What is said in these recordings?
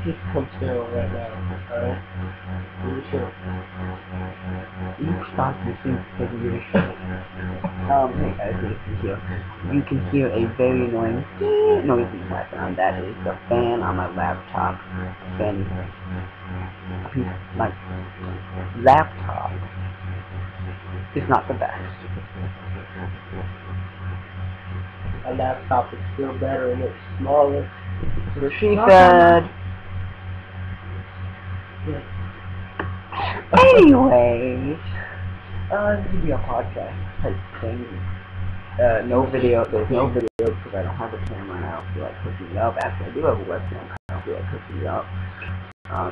Just come chill right now, alright? You chill. You stop listening to the music. Hey guys, listen here. You can hear a very annoying noise in the background. That is the fan on my laptop. Fan, my laptop is not the best. A laptop is still better and it's smaller. So she said. Anyways, this will be a podcast type thing. No video. There's no video because I don't have a camera and I don't feel like hooking it up. Actually, I do have a webcam. I don't feel like hooking it up.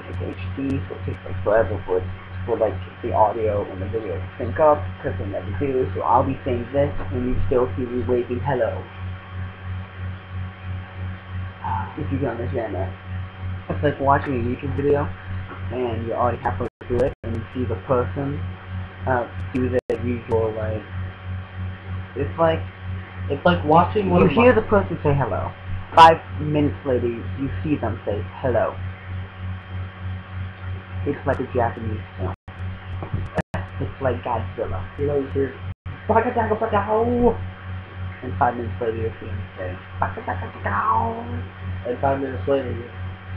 It's HD, so it takes like forever for like the audio and the video to sync up because they never do. So I'll be saying this and you still see me waving hello. If you can understand that. It's like watching a YouTube video and you're already halfway through it and you see the person do the usual like. It's like watching one you of hear the person say hello. 5 minutes later, you see them say hello. It's like a Japanese film. It's like Godzilla. You know, you hear, and 5 minutes later, you see him say, and 5 minutes later, you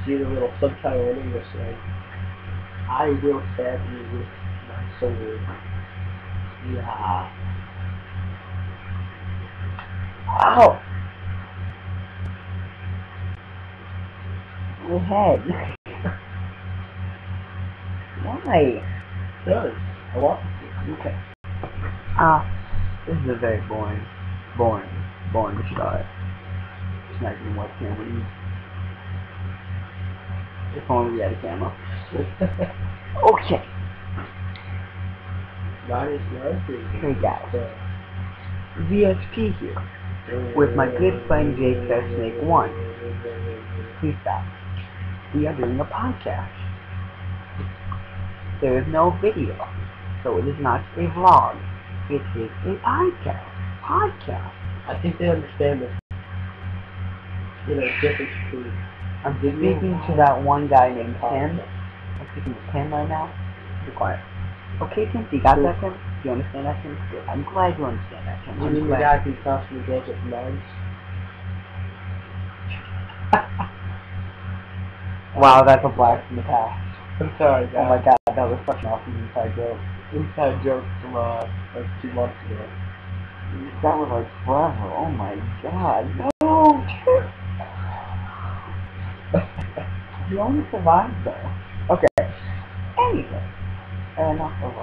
see the little subtitle in English saying, I will stab you with my sword. Yeah. ow! My head. Why? Good. I want to see. Okay. This is a very boring start. It's not even what camera we use. If only we had a camera. Okay. Hey guys. VSP here. With my good friend Jake Snake 1. Please stop. We are doing a podcast. There is no video, so it is not a vlog. It is a podcast. I think they understand this. You know, difference between. I'm speaking to that one guy named Tim. I'm speaking to Tim right now. Be quiet. Okay, Tim, you got that, Tim? Do you understand that, Tim? Good. I'm glad you understand that, Tim. You mean the guy who constantly goes at nuns? Wow, that's a blast from the past. I'm sorry, guys. Oh my god, that was such an awesome inside joke. Inside joke from like 2 months ago. That was like forever. Oh my god. No! You only survived though. Okay. Anyway. Enough of I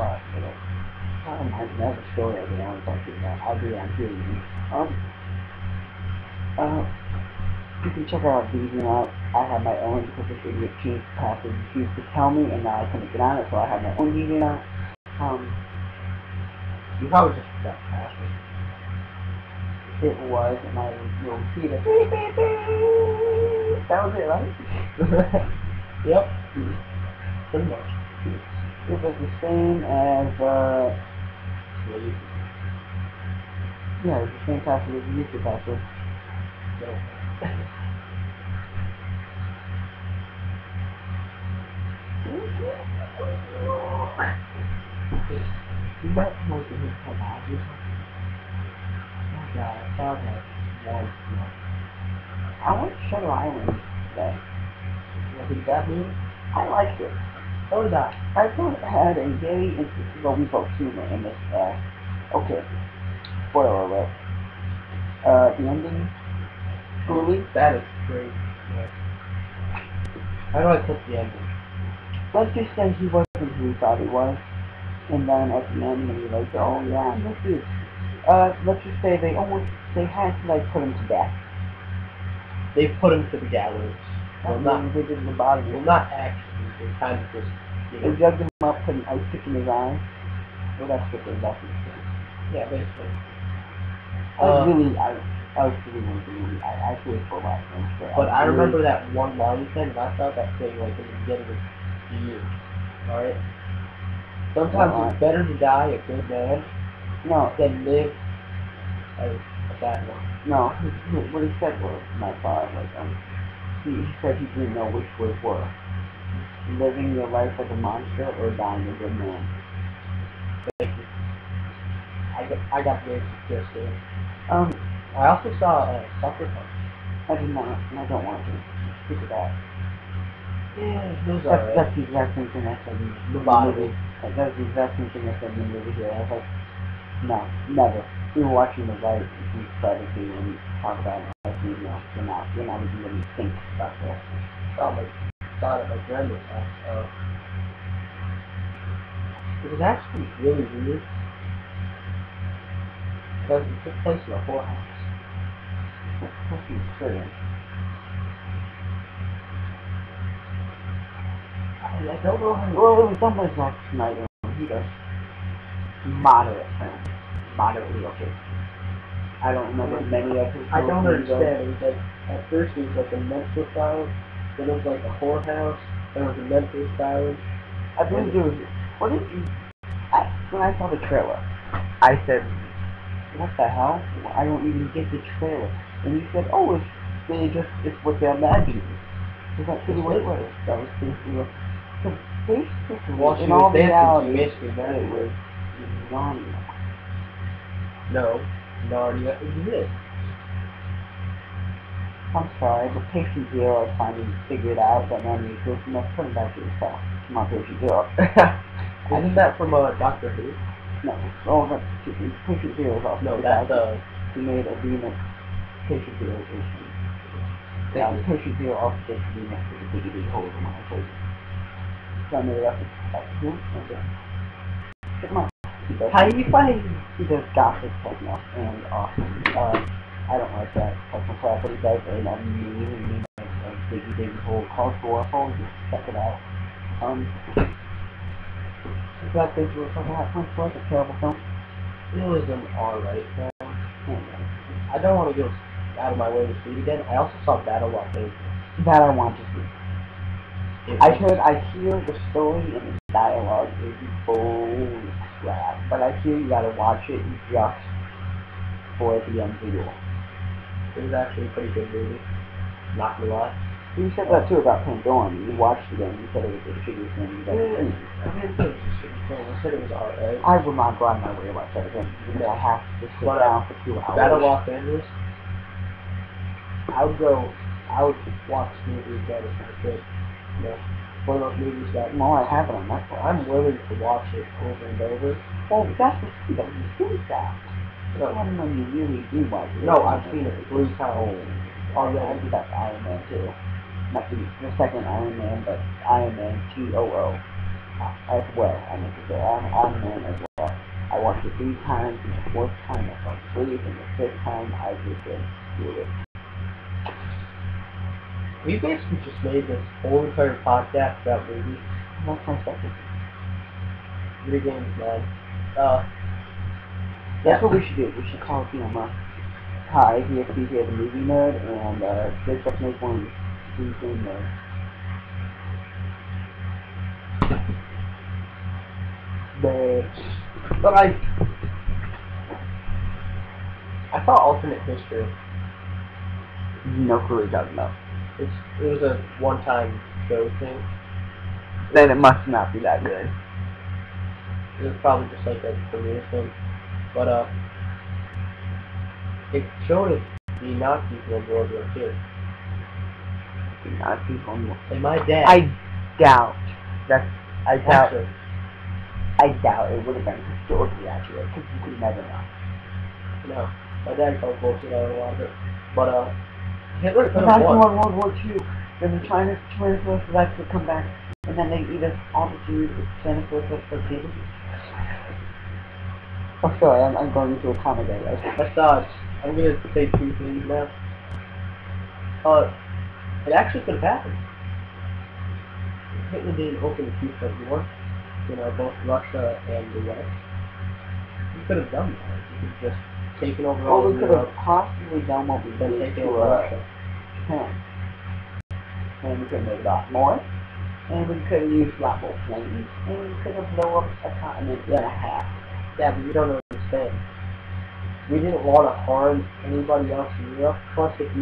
might have a story I want to talk to you about. I'll do that too. You can check out Vision out. I have my own because this idiot Keith passage refused to tell me and now I couldn't get on it, so I have my own Vision out. You probably just got password. It was, and I will repeat it. That was it, right? Yep. Pretty much. It was the same as, yeah, it was the same password as the YouTube password. No. You might know the his technology. Oh god, I saw that voice. I went to Shutter Island today. What did that mean? I liked it. So did I. I thought it had a very interesting, well, we both humor in this, okay. Spoiler alert. The ending, truly, That is great. Yeah. How do I click the ending? let's just say he wasn't who he thought he was. And then at the end, when you're like, oh yeah, this is, let's just say they had to like put him to death. They put him to the gallows. Well, not, they did the bottom. well, not actually. They kind of just, you They know. dug him up, put an ice pick in his eye. Well, that's what they left him. Yeah, basically. I was really into the movie. I feel for that thing. But I remember that one line he said, and I thought that thing like in the beginning was huge. Alright? Sometimes it's better to die a good man than live as a bad one. No, what he said was my father, like, he said he didn't know which was worse. Living your life as a monster or dying a good man. Thank you. I got the answer just there. I also saw Sucker Punch. I did not, and I don't want to. Look at that. Yeah, those that's the exact same thing I said in the movie. That's the exact same thing I said in the movie here. I was like, no, never. We were watching the right strategy and talk about it. Like, you know, you're not even going to think about this. Thought of my grandma's house. It was actually really weird because it took place in a whorehouse. That's experience. I don't know how. Well, it was done by Zack Snyder. He does moderate films, moderately okay. I don't remember many of his. I don't understand. It was like at first it was like a mental asylum, then it was like a whorehouse, then it was a mental asylum. I believe there was. What did you? When I saw the trailer, I said, "What the hell? I don't even get the trailer." And he said, "Oh, it's what they're imagining." Is that pretty what it was? That was basically what. So basically, in all reality, it was Narnia. No, Narnia exists. I'm sorry, but patient zero is finally figured out that Narnia exists, and let's put it back to yourself. Come on, patient zero. Isn't that from Doctor Who? No, oh, that's patient zero is also. No, that's he made a remix. Patient zero issue. Yeah, patient zero also gets remixed with a DVD holder when I told you. So I made a reference to Doctor Who. Okay. Check him out. How do you find? He does gothic techno and awesome. I don't like that techno crap, but he does a amazing remix of Biggie Hole called Warhol. Just check it out. It's like this was a terrible film. It was an alright film. I don't want to go out of my way to see it again. I also saw Battle Los Angeles. That I want to see. I hear the story and the dialogue is bull crap, but I hear you gotta watch it just for the end visual. It was actually a pretty good movie. Not gonna lie. You said that too about Pandora. You watched it and you said it was a shitty thing. I didn't say it was a shitty thing. I said it was alright. I would not go out of my way to watch that again. I have to sit down for 2 hours. Battle Los Angeles. I would watch the movie again if I could. You know, one of those movies that. No, I have it on Netflix. I'm willing to watch it over and over. Well, that's the thing. You do that. No. I don't know you really do watch it. No, I've seen it 3 times. Already. I think that's Iron Man too. Not the second Iron Man, but Iron Man 200 as well. I mean to say Iron Man as well. I watched it 3 times, and the 4th time I fell asleep, and the 5th time I just didn't do it. We basically just made this whole entire podcast about movies. That's my second. Video games, man. That's what we should do. We should call it, hi, VFB here, the movie nerd, and let's make one of these game nerds. But I saw Alternate History. No clue what you're talking about. It was a one-time go thing. Then it must not be that good. It was probably just like a career thing. But it showed the Nazis in World War II. The Nazis on World War II. And my dad. I doubt it would have been historically accurate, because you could never know. No, my dad called bullshit out of a lot of it. But Hitler could have have won. World War II. Then the Chinese forces would come back, and then they eat us all the Jews with Chinese forces for people. Oh, sorry, I'm going into a comment there, guys. I'm going to say 2 things now. It actually could have happened. Hitler didn't open the peace war, both Russia and the West. He could have done that. He could have just taken over all of Europe. We could have possibly done what we did to Japan. And we could have made a lot more. And we could have used a lot more planes. And we could have blown up a continent and a half. Yeah, but you don't understand. We didn't want to harm anybody else in Europe. Plus, if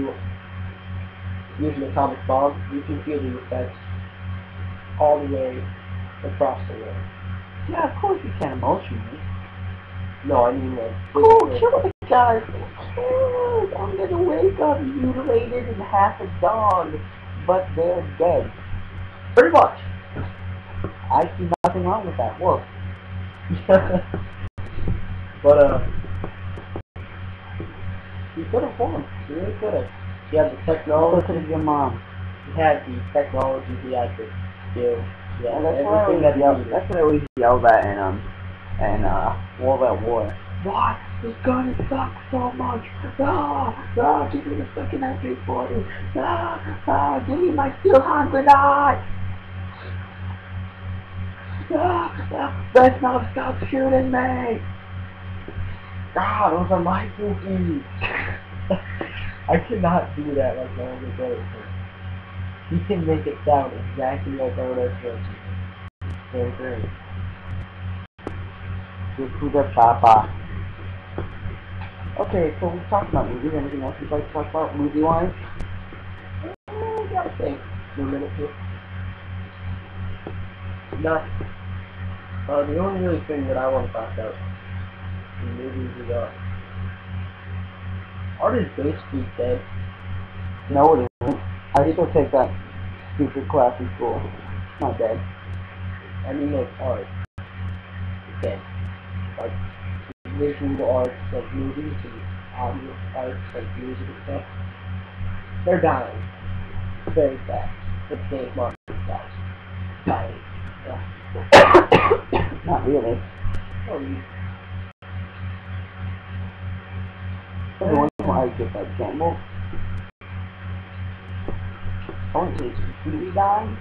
using atomic bomb, you can feel the effects all the way across the world. Yeah, of course you can emotionally. No, I mean like Cool, kill the guys. Who cares? I'm gonna wake up mutilated and half a dog, but they're dead. Pretty much. I see nothing wrong with that. Whoa. But you could have won. You really could have. He had the technology. Listen to your mom. He had the technology. He had the skill. Yeah, that's what I always yelled at in World at War. Why? This gun sucks so much. Give me the fucking AK-40. Give me my steel hand grenade. Let's not stop shooting me. Those are my cookies. I cannot do that like my older brother. He can make it sound exactly like Arnold Schwarzenegger. Very great. Papa. Okay, so we talked about movies. Anything else you'd like to talk about movie-wise? I gotta think. A minute here. No. The only really thing that I want to talk about in movies is art is basically dead. No, it isn't. I still take that stupid class in school. It's not dead. I mean, like art. It's dead. Like visual arts, like movies and audio arts, like music and stuff. They're dying. Very fast. The game market dies. Dying. Yeah. Not really. Oh, you. Every once in a while I get that gamble. I wouldn't say it's completely dying.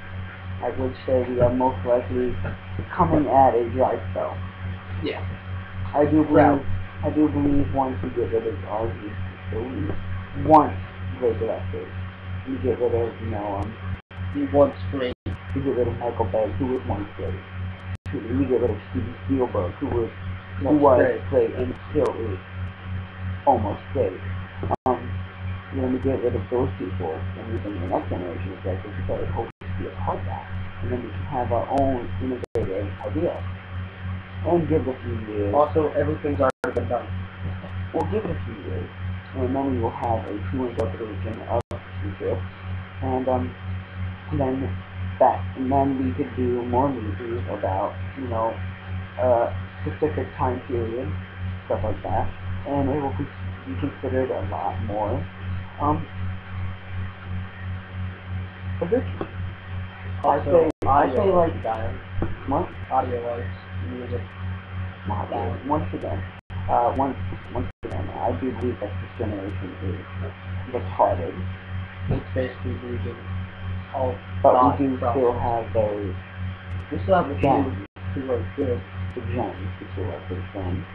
I would say we are most likely coming at a dry spell. Yeah. I do believe once we get rid of all these facilities, once they get us we get rid of, he once great. We get rid of Michael Bay, who was once great. We get rid of Steven Spielberg, who was great and still is almost great. When we get rid of those people, and we bring the next generation of directors, we better hope to be a part of that, and then we can have our own innovative ideas. And give it a few years. Also, everything's already been done. We'll give it a few years, and then we will have a true interpretation of the future, and then we could do more movies about, a specific time period, stuff like that, and it will be considered a lot more original. I say like what? Audio arts, music. Not really. Once again, I do believe that this generation is retarded. It's basically losing all. But we do still have those. We still have the gems who are good. The gems, who are good gems.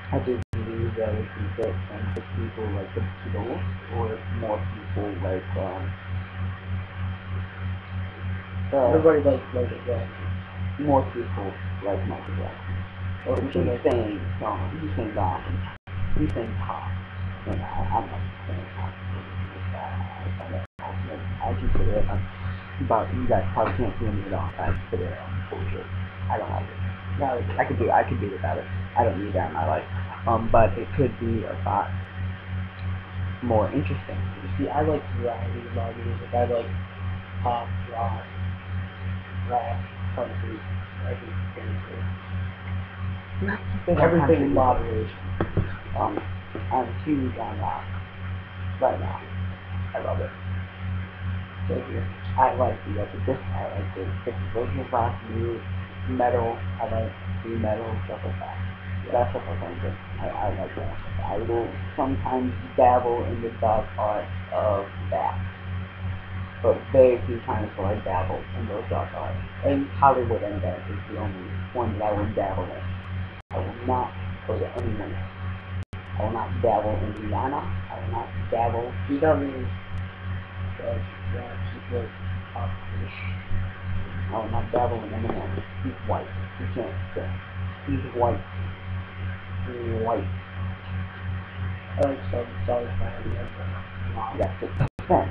I do believe that if we get some people like the Beatles, or more people like everybody likes Michael Jackson. More people like Michael Jackson. Or he's saying songs, he's saying songs, he's saying pop. I'm not saying pop. I consider it, but you guys probably can't see me at all. I consider it bullshit. I don't like it. No, I could do without it. I don't need that in my life. But it could be a lot more interesting. You see, I like variety in my music. I like pop, rock, rap, country, everything in moderation. I'm huge on rock right now. I love it. I like the different version of rock, new metal. I like new metal, stuff like that. That's what I'm thinking. I like that. I will sometimes dabble in the dark art of that, but very few times will I dabble in those dark arts. And Hollywood and that is the only one that I will dabble in. I will not go to anyone else. I will not dabble in Rihanna. I will not dabble. She's not really. She's like pop. I will not dabble in Eminem. He's white. He can't sing. He's white. He's white. I like some songs by Eminem. Yes,